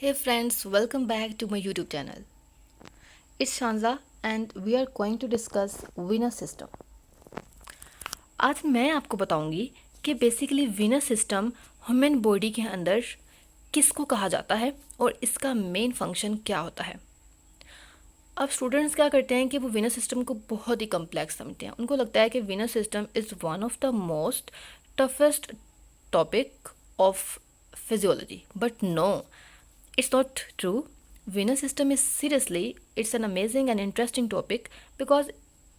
Hey friends, welcome back to my YouTube channel. It's Shanza and we are going to discuss venous system. आज मैं आपको बताऊंगी कि basically venous system human body के अंदर किसको कहा जाता है और इसका मेन फंक्शन क्या होता है। अब स्टूडेंट्स क्या करते हैं कि वो venous सिस्टम को बहुत ही कम्प्लेक्स समझते हैं। उनको लगता है कि venous system is one of the most toughest topic of physiology, but no, it's not true. Venous system is seriously, it's an amazing and interesting topic because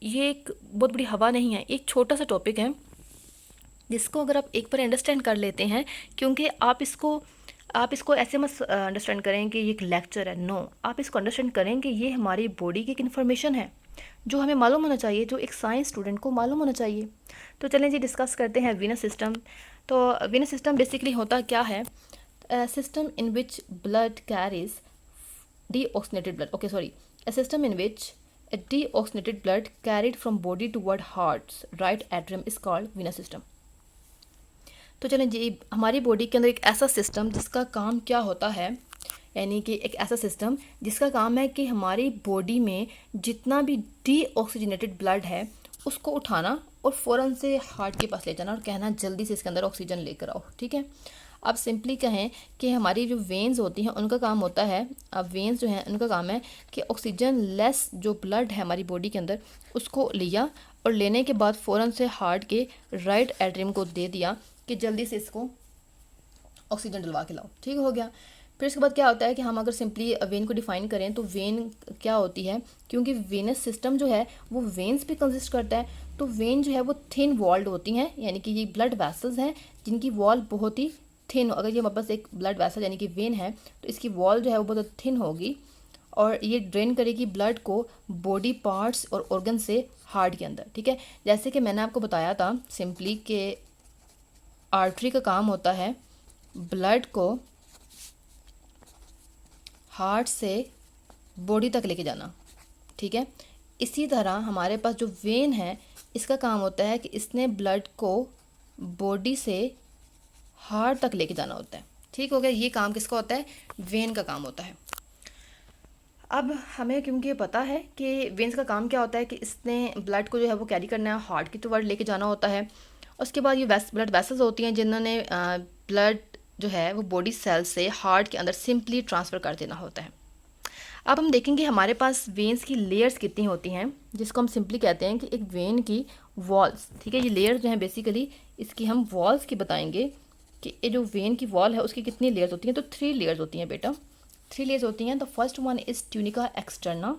ये एक बहुत बड़ी हवा नहीं है, एक छोटा सा टॉपिक है जिसको अगर आप एक बार अंडरस्टैंड कर लेते हैं, क्योंकि आप इसको ऐसे मत अंडरस्टैंड करें कि ये एक लेक्चर है। नो, आप इसको अंडरस्टैंड करें कि ये हमारी बॉडी की एक इन्फॉर्मेशन है जो हमें मालूम होना चाहिए, जो एक साइंस स्टूडेंट को मालूम होना चाहिए। तो चलें जी डिस्कस करते हैं वीनस सिस्टम। तो वीनस सिस्टम बेसिकली होता क्या है? A system in which blood carries deoxygenated blood. Okay, sorry. A system in which a deoxygenated blood carried from body toward heart's right atrium is called venous system. तो चलें जी, हमारी body के अंदर एक ऐसा सिस्टम जिसका काम क्या होता है, यानी कि एक ऐसा सिस्टम जिसका काम है कि हमारी बॉडी में जितना भी डीऑक्सीजनेटेड ब्लड है उसको उठाना और फ़ौरन से हार्ट के पास ले जाना और कहना जल्दी से इसके अंदर ऑक्सीजन लेकर आओ। ठीक है, आप सिंपली कहें कि हमारी जो वेन्स होती हैं उनका काम होता है, अब वेन्स जो हैं उनका काम है कि ऑक्सीजन लेस जो ब्लड है हमारी बॉडी के अंदर उसको लिया और लेने के बाद फ़ौरन से हार्ट के राइट एट्रियम को दे दिया कि जल्दी से इसको ऑक्सीजन डलवा के लाओ। ठीक हो गया। फिर इसके बाद क्या होता है कि हम अगर सिंपली वेन को डिफाइन करें तो वेन क्या होती है, क्योंकि वेनस सिस्टम जो है वो वेन्स पे कंसिस्ट करता है, तो वेन जो है वो थिन वॉल्ड होती हैं, यानी कि ये ब्लड वेसल्स हैं जिनकी वॉल बहुत ही थिन। अगर ये हमारे पास एक ब्लड वेसल यानी कि वेन है तो इसकी वॉल जो है वो बहुत थिन होगी और ये ड्रेन करेगी ब्लड को बॉडी पार्ट्स और ऑर्गन से हार्ट के अंदर। ठीक है, जैसे कि मैंने आपको बताया था सिंपली कि आर्टरी का काम होता है ब्लड को हार्ट से बॉडी तक लेके जाना। ठीक है, इसी तरह हमारे पास जो वेन है इसका काम होता है कि इसने ब्लड को बॉडी से हार्ट तक लेके जाना होता है। ठीक हो गया, ये काम किसका होता है? वेन का काम होता है। अब हमें क्योंकि पता है कि वेन्स का काम क्या होता है कि इसने ब्लड को जो है वो कैरी करना है, हार्ट की टुवर्ड लेके जाना होता है। उसके बाद ये ब्लड वेसल्स होती हैं जिन्होंने ब्लड जो है वो बॉडी सेल से हार्ट के अंदर सिंपली ट्रांसफ़र कर देना होता है। अब हम देखेंगे हमारे पास वेन्स की लेयर्स कितनी होती हैं, जिसको हम सिंपली कहते हैं कि एक वेन की वॉल्स। ठीक है, ये लेयर्स जो हैं बेसिकली इसकी हम वॉल्स की बताएंगे कि ये जो वेन की वॉल है उसकी कितनी लेयर्स होती हैं। तो 3 लेयर्स होती हैं बेटा, 3 लेयर्स होती हैं। The first one is tunica externa.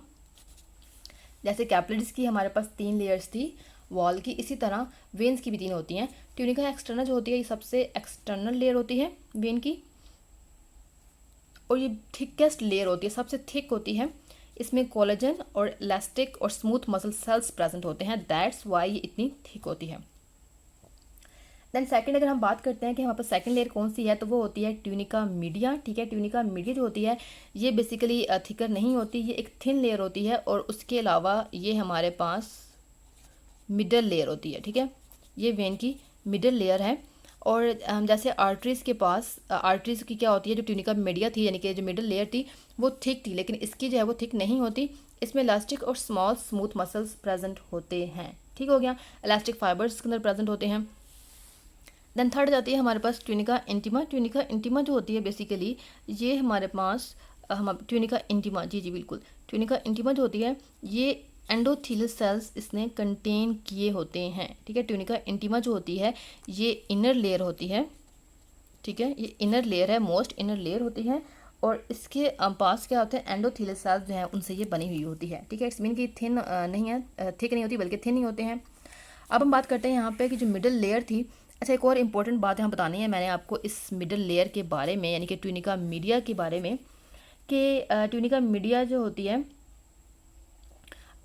जैसे कैपिलरीज की हमारे पास 3 लेयर्स थी वॉल की, इसी तरह वेन्स की भी 3 होती हैं। ट्यूनिका एक्सटर्ना जो होती है ये सबसे एक्सटर्नल लेयर होती है वेन की, और ये थिकेस्ट लेयर होती है, सबसे थिक होती है। इसमें कोलेजन और इलास्टिक और स्मूथ मसल सेल्स प्रेजेंट होते हैं, दैट्स वाई ये इतनी थिक होती है। देन सेकंड अगर हम बात करते हैं कि हमारे पास सेकंड लेयर कौन सी है, तो वो होती है ट्यूनिका मीडिया। ठीक है, ट्यूनिका मीडिया जो होती है ये बेसिकली थिकर नहीं होती, ये एक थिन लेयर होती है, और उसके अलावा ये हमारे पास मिडल लेयर होती है। ठीक है, ये वेन की मिडल लेयर है। और जैसे आर्टरीज के पास आर्टरीज की क्या होती है, जो ट्यूनिका मीडिया थी यानी कि जो मिडल लेयर थी वो थिक थी, लेकिन इसकी जो है वो थिक नहीं होती, इसमें इलास्टिक और स्मॉल स्मूथ मसल्स प्रेजेंट होते हैं। ठीक हो गया, इलास्टिक फाइबर्स के अंदर प्रेजेंट होते हैं। देन थर्ड जाती है हमारे पास ट्यूनिका इंटीमा। ट्यूनिका इंटीमा जो होती है बेसिकली ये हमारे पास ट्यूनिका इंटीमा, जी बिल्कुल, ट्यूनिका इंटीमा जो होती है ये एंडोथीलियस सेल्स इसने कंटेन किए होते हैं। ठीक है, ट्यूनिका इंटीमा जो होती है ये इनर लेयर होती है। ठीक है, ये इनर लेयर है, मोस्ट इनर लेयर होती है, और इसके पास क्या होते हैं एंडोथीलियस सेल्स जो हैं उनसे ये बनी हुई होती है। ठीक है, इट्स मीन की थिन नहीं है, थिक नहीं होती बल्कि थिन ही होते हैं। अब हम बात करते हैं यहाँ पे कि जो मिडल लेयर थी। अच्छा, एक और इम्पोर्टेंट बात यहाँ बतानी है मैंने आपको इस मिडल लेयर के बारे में, यानी कि ट्यूनिका मीडिया के बारे में, कि ट्यूनिका मीडिया जो होती है,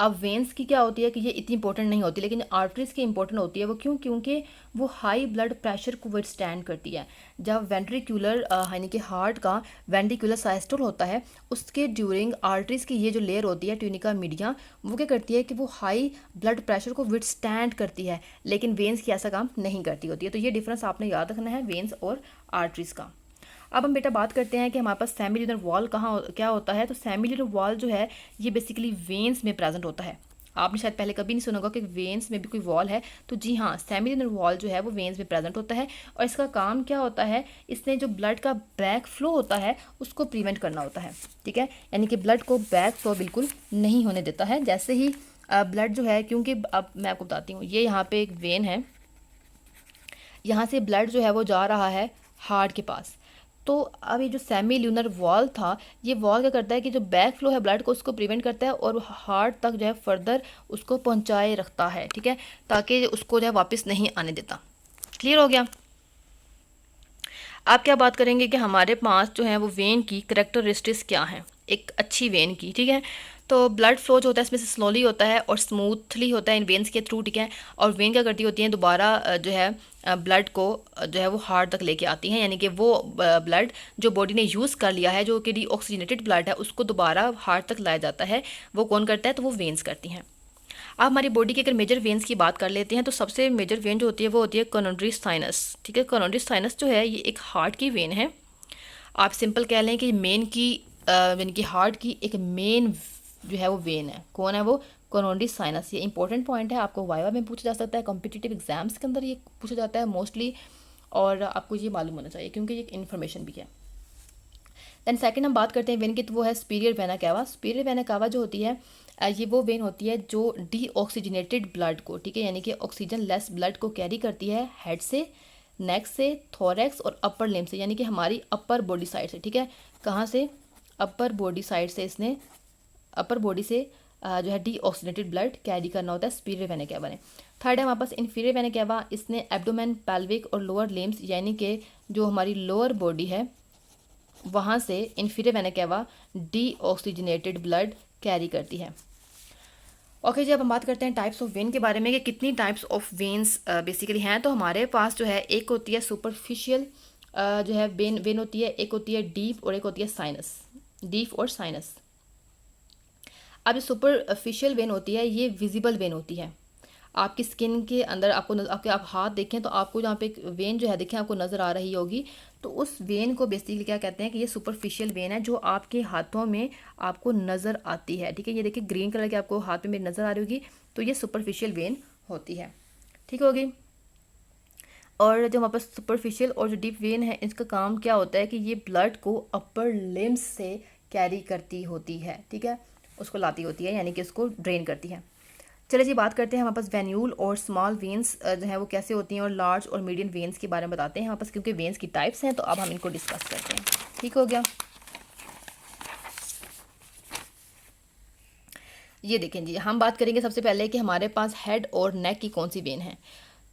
अब वेन्स की क्या होती है कि ये इतनी इंपॉर्टेंट नहीं होती, लेकिन आर्टरीज की इंपॉर्टेंट होती है। वो क्यों? क्योंकि वो हाई ब्लड प्रेशर को विथस्टैंड करती है। जब वेंट्रिकुलर यानी कि हार्ट का वेंट्रिकुलर साइस्टोल होता है उसके ड्यूरिंग आर्टरीज की ये जो लेयर होती है ट्यूनिका मीडिया, वो क्या करती है कि वो हाई ब्लड प्रेशर को विथस्टैंड करती है, लेकिन वेन्स की ऐसा काम नहीं करती होती है। तो ये डिफरेंस आपने याद रखना है वेन्स और आर्टरीज का। अब हम बेटा बात करते हैं कि हमारे पास सेमिल्यूनर वॉल कहाँ क्या होता है। तो सेमिल्यूनर वॉल जो है ये बेसिकली वेन्स में प्रेजेंट होता है। आपने शायद पहले कभी नहीं सुना होगा कि वेन्स में भी कोई वॉल है, तो जी हाँ, सेमिल्यूनर वॉल जो है वो वेन्स में प्रेजेंट होता है। और इसका काम क्या होता है, इसने जो ब्लड का बैक फ्लो होता है उसको प्रिवेंट करना होता है, ठीक है। यानी कि ब्लड को बैक फ्लो बिल्कुल नहीं होने देता है। जैसे ही ब्लड जो है, क्योंकि अब मैं आपको बताती हूँ, ये यहाँ पे एक वेन है, यहाँ से ब्लड जो है वो जा रहा है हार्ट के पास। तो अब ये जो सेमिल्यूनर वॉल था, ये वॉल क्या करता है कि जो बैक फ्लो है ब्लड को उसको प्रिवेंट करता है और हार्ट तक जो है फर्दर उसको पहुंचाए रखता है, ठीक है, ताकि उसको जो है वापस नहीं आने देता। क्लियर हो गया। आप क्या बात करेंगे कि हमारे पास जो है वो वेन की करेक्टरिस्टिक्स क्या हैं, एक अच्छी वेन की, ठीक है। तो ब्लड फ्लो जो होता है इसमें से स्लोली होता है और स्मूथली होता है इन वेन्स के थ्रू, ठीक है। और वेन क्या करती होती हैं, दोबारा जो है ब्लड को जो है वो हार्ट तक लेके आती हैं, यानी कि वो ब्लड जो बॉडी ने यूज़ कर लिया है, जो कि डीऑक्सीजनेटेड ब्लड है, उसको दोबारा हार्ट तक लाया जाता है। वो कौन करता है, तो वो वेन्स करती हैं। अब हमारी बॉडी की अगर मेजर वेन्स की बात कर लेते हैं, तो सबसे मेजर वेन जो होती है वो होती है कोरोनरी साइनस, ठीक है। कोरोनरी साइनस जो है ये एक हार्ट की वेन है। आप सिंपल कह लें कि मेन की यानी कि हार्ट की एक मेन जो है वो वेन है। कौन है वो, कोरोनरी साइनस। ये इंपॉर्टेंट पॉइंट है, आपको वाइवा में पूछा जा सकता है, कॉम्पिटिटिव एग्जाम्स के अंदर ये पूछा जाता है मोस्टली, और आपको ये मालूम होना चाहिए क्योंकि ये इन्फॉर्मेशन भी है। दैन सेकंड हम बात करते हैं वेन की, तो वो है superior vena cava. Superior vena cava जो होती है ये वो वेन होती है जो डीऑक्सीजनेटेड ब्लड को, ठीक है, यानी कि ऑक्सीजन लेस ब्लड को कैरी करती है हेड से, नेक से, थोरैक्स और अपर लिम्ब से, यानी कि हमारी अपर बॉडी साइड से, ठीक है। कहाँ से, अपर बॉडी साइड से इसने अपर बॉडी से जो है डीऑक्सीजनेटेड ब्लड कैरी करना होता है सुपीरियर वेना कावा ने। थर्ड है हमारे पास इन्फीरियर वेना कावा। इसने एब्डोमेन, पेल्विक और लोअर लिम्स, यानी कि जो हमारी लोअर बॉडी है वहाँ से inferior vena cava deoxygenated blood carry करती है। ओके जी, अब हम बात करते हैं टाइप्स ऑफ वेन के बारे में कि कितनी टाइप्स ऑफ वेन्स बेसिकली हैं। तो हमारे पास जो है एक होती है सुपरफिशियल जो है वेन होती है, एक होती है डीप और एक होती है साइनस, डीप और साइनस। अब जो सुपरफिशियल वेन होती है ये विजिबल वेन होती है। आपकी स्किन के अंदर आपके आप हाथ देखें तो आपको जहाँ पे एक वेन जो है देखें आपको नज़र आ रही होगी, तो उस वेन को बेसिकली क्या कहते हैं कि ये सुपरफिशियल वेन है जो आपके हाथों में आपको नज़र आती है, ठीक है। ये देखिए ग्रीन कलर की आपको हाथ में मेरी नज़र आ रही होगी, तो ये सुपरफिशियल वेन होती है, ठीक होगी। और जो हमारे पास सुपरफिशियल और जो डीप वेन है इसका काम क्या होता है कि ये ब्लड को अपर लिम्स से कैरी करती होती है, ठीक है, उसको लाती होती है, यानी कि उसको ड्रेन करती है। चलिए जी बात करते हैं हमारे पास वेन्यूल और स्मॉल वेन्स जो है वो कैसे होती हैं, और लार्ज और मीडियम वेन्स के बारे में बताते हैं हमारे पास, क्योंकि वेन्स की टाइप्स हैं तो अब हम इनको डिस्कस करते हैं, ठीक हो गया। ये देखें जी, हम बात करेंगे सबसे पहले कि हमारे पास हेड और नेक की कौन सी वेन है।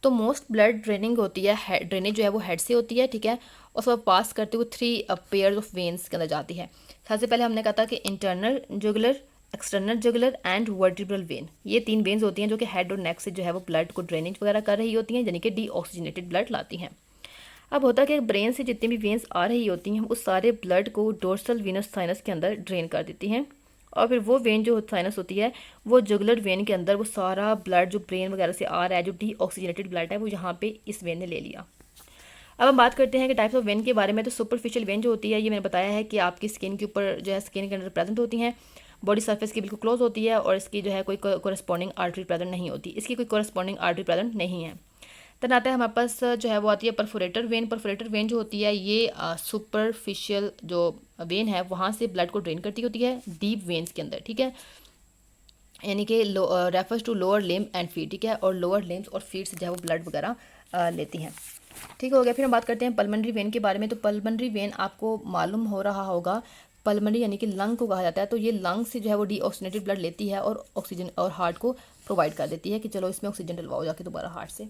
तो मोस्ट ब्लड ड्रेनिंग होती है, ड्रेनेज जो है वो हेड से होती है, ठीक है। उसको पास करते हुए 3 पेयर ऑफ वेन्स के अंदर जाती है। सबसे पहले हमने कहा था कि internal jugular, external jugular and vertebral when, ये 3 वेन्स होती हैं जो कि हेड और नेक से जो है वो ब्लड को ड्रेनेज वगैरह कर रही होती हैं, यानी कि डीऑक्सीजनेटेड ब्लड लाती हैं। अब होता है कि ब्रेन से जितनी भी वेन्स आ रही होती हैं उस सारे ब्लड को डोर्सल वेनस साइनस के अंदर ड्रेन कर देती हैं, और फिर वो वेन जो साइनस होती है वो जुगुलर वेन के अंदर वो सारा ब्लड जो ब्रेन वगैरह से आ रहा है, जो डीऑक्सीजनेटेड ब्लड है, वो यहाँ पे इस वेन ने ले लिया। अब हम बात करते हैं कि टाइप्स ऑफ वेन के बारे में। तो सुपरफिशियल वेन जो होती है ये मैंने बताया है कि आपकी स्किन के ऊपर जो है स्किन के अंदर प्रेजेंट होती हैं, बॉडी सरफेस की बिल्कुल क्लोज होती है, और इसकी जो है कोई कोरस्पॉन्डिंग आर्टरी प्रेजेंट नहीं होती, इसकी कोई कोरस्पॉन्डिंग आर्टरी प्रेजेंट नहीं है। देन आता है हमारे पास जो है वो आती है परफोरेटर वेन। परफोरेटर वेन जो होती है ये सुपरफिशियल जो वेन है वहाँ से ब्लड को ड्रेन करती होती है डीप वेन्स के अंदर, ठीक है, यानी कि refers to lower limb and feet, ठीक है, और लोअर लिम्स और फीट से जो है वो ब्लड वगैरह लेती हैं, ठीक हो गया। फिर हम बात करते हैं पल्मनरी वेन के बारे में। तो पल्मनरी वेन आपको मालूम हो रहा होगा, पल्मनरी यानी कि लंग को कहा जाता है, तो ये लंग से जो है वो डीऑक्सीजनेटेड ब्लड लेती है और ऑक्सीजन और हार्ट को प्रोवाइड कर देती है कि चलो इसमें ऑक्सीजन डलवाओ जाके दोबारा हार्ट से।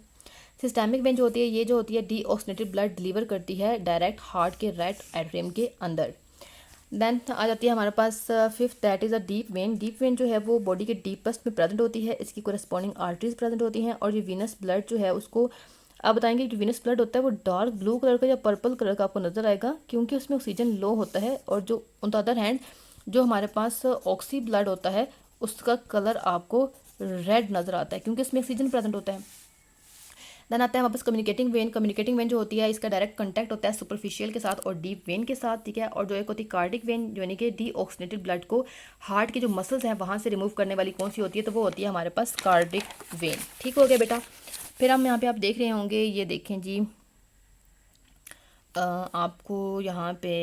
सिस्टेमिक वेन जो होती है ये जो होती है डीऑक्सीजनेटेड ब्लड डिलीवर करती है डायरेक्ट हार्ट के राइट एट्रियम के अंदर। देन आ जाती है हमारे पास fifth, that is a deep vein. Deep vein जो है वो बॉडी के डीपेस्ट में प्रेजेंट होती है, इसकी कोरस्पॉन्डिंग आर्टरीज प्रेजेंट होती हैं, और ये वीनस ब्लड जो है उसको आप बताएंगे जो वीनस ब्लड होता है वो डार्क ब्लू कलर का या पर्पल कलर का आपको नजर आएगा, क्योंकि उसमें ऑक्सीजन लो होता है, और जो ऑन द अदर हैंड जो हमारे पास ऑक्सी ब्लड होता है उसका कलर आपको रेड नज़र आता है क्योंकि उसमें ऑक्सीजन प्रेजेंट होता है। देन आता है हमारे पास कम्युनिकेटिंग वेन। कम्युनिकेटिंग वेन जो होती है इसका डायरेक्ट कॉन्टैक्ट होता है सुपरफिशियल के साथ और डीप वेन के साथ, ठीक है। और जो एक होती है कार्डिक वेन, यानी कि डीऑक्सीनेटेड ब्लड को हार्ट के जो मसल्स हैं वहाँ से रिमूव करने वाली कौन सी होती है, तो वो होती है हमारे पास कार्डिक वेन। ठीक हो गया बेटा। फिर हम यहाँ पे आप देख रहे होंगे, ये देखें जी, आपको यहाँ पे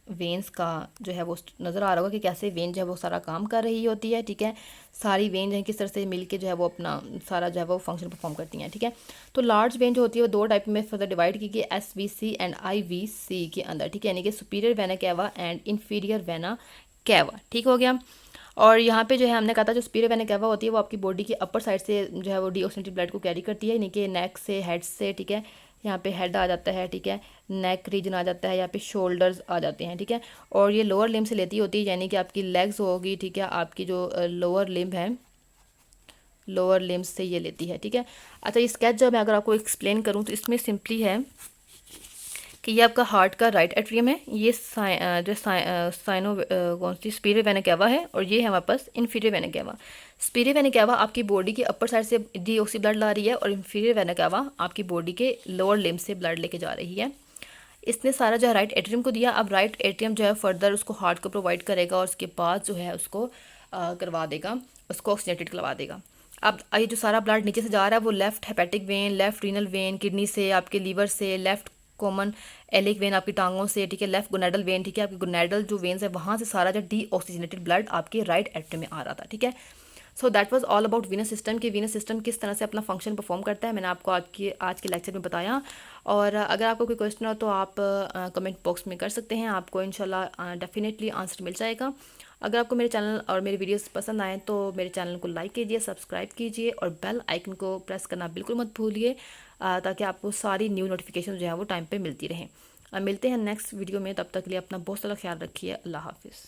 वेन्स का जो है वो नज़र आ रहा होगा कि कैसे वेन जो है वो सारा काम कर रही होती है, ठीक है। सारी वेन जो है किस तरह से मिलके जो है वो अपना सारा जो है वो फंक्शन परफॉर्म करती हैं, ठीक है। तो लार्ज वेन जो होती है वो दो टाइप में फर्दर डिवाइड की गई, SVC एंड IVC के अंदर, ठीक है, यानी कि superior vena cava and inferior vena cava. ठीक हो गया। और यहाँ पे जो है हमने कहा था जो सुपीरियर वेना कैवा होती है वो आपकी बॉडी की अपर साइड से जो है वो डीऑक्सीनेटेड ब्लड को कैरी करती है, यानी कि नेक से, हेड से, ठीक है। यहाँ पे हेड आ जाता है, ठीक है, नेक रीजन आ जाता है, यहाँ पे शोल्डर्स आ जाते हैं, ठीक है। और ये लोअर लिम्ब से लेती होती है, यानी कि आपकी लेग्स होगी, ठीक है, आपकी जो लोअर लिम्ब है, लोअर लिम्ब से ये लेती है, ठीक है। अच्छा, ये स्केच जब मैं अगर आपको एक्सप्लेन करूँ तो इसमें सिंपली है कि ये आपका हार्ट का राइट एट्रियम है, ये जो साइनो कौन सी सुपीरियर वेना कैवा है, और ये है हमारे पास inferior vena cava. Superior vena cava आपकी बॉडी की अपर साइड से डीऑक्सी ब्लड ला रही है और इन्फीरियर वेना कैवा आपकी बॉडी के लोअर लिम्ब से ब्लड लेके जा रही है। इसने सारा जो है राइट एट्रियम को दिया। अब राइट एट्रियम जो है फर्दर उसको हार्ट को प्रोवाइड करेगा और उसके बाद जो है उसको करवा देगा, उसको ऑक्सीनेटेड करवा देगा। अब ये जो सारा ब्लड नीचे से जा रहा है वो left hepatic when, left renal vein, kidney से, आपके लीवर से, लेफ्ट कॉमन एलिक वेन आपकी टांगों से, ठीक है, लेफ्ट गोनेडल वेन, ठीक है, आपकी गोनेडल जो वेन्स है वहाँ से सारा जो डीऑक्सीजनेटेड ब्लड आपके राइट एट्रियम में आ रहा था, ठीक है। So that was all about venous system कि वीनस सिस्टम किस तरह से अपना फंक्शन परफॉर्म करता है, मैंने आपको आज के लेक्चर में बताया। और अगर आपको कोई क्वेश्चन हो तो आप कमेंट बॉक्स में कर सकते हैं, आपको इंशाल्लाह डेफिनेटली आंसर मिल जाएगा। अगर आपको मेरे चैनल और मेरे वीडियोस पसंद आए तो मेरे चैनल को लाइक कीजिए, सब्सक्राइब कीजिए और बेल आइकन को प्रेस करना बिल्कुल मत भूलिए, ताकि आपको सारी न्यू नोटिफिकेशन जो है वो टाइम पे मिलती रहें। मिलते हैं नेक्स्ट वीडियो में, तब तक के लिए अपना बहुत सारा ख्याल रखिए। अल्लाह हाफिज़।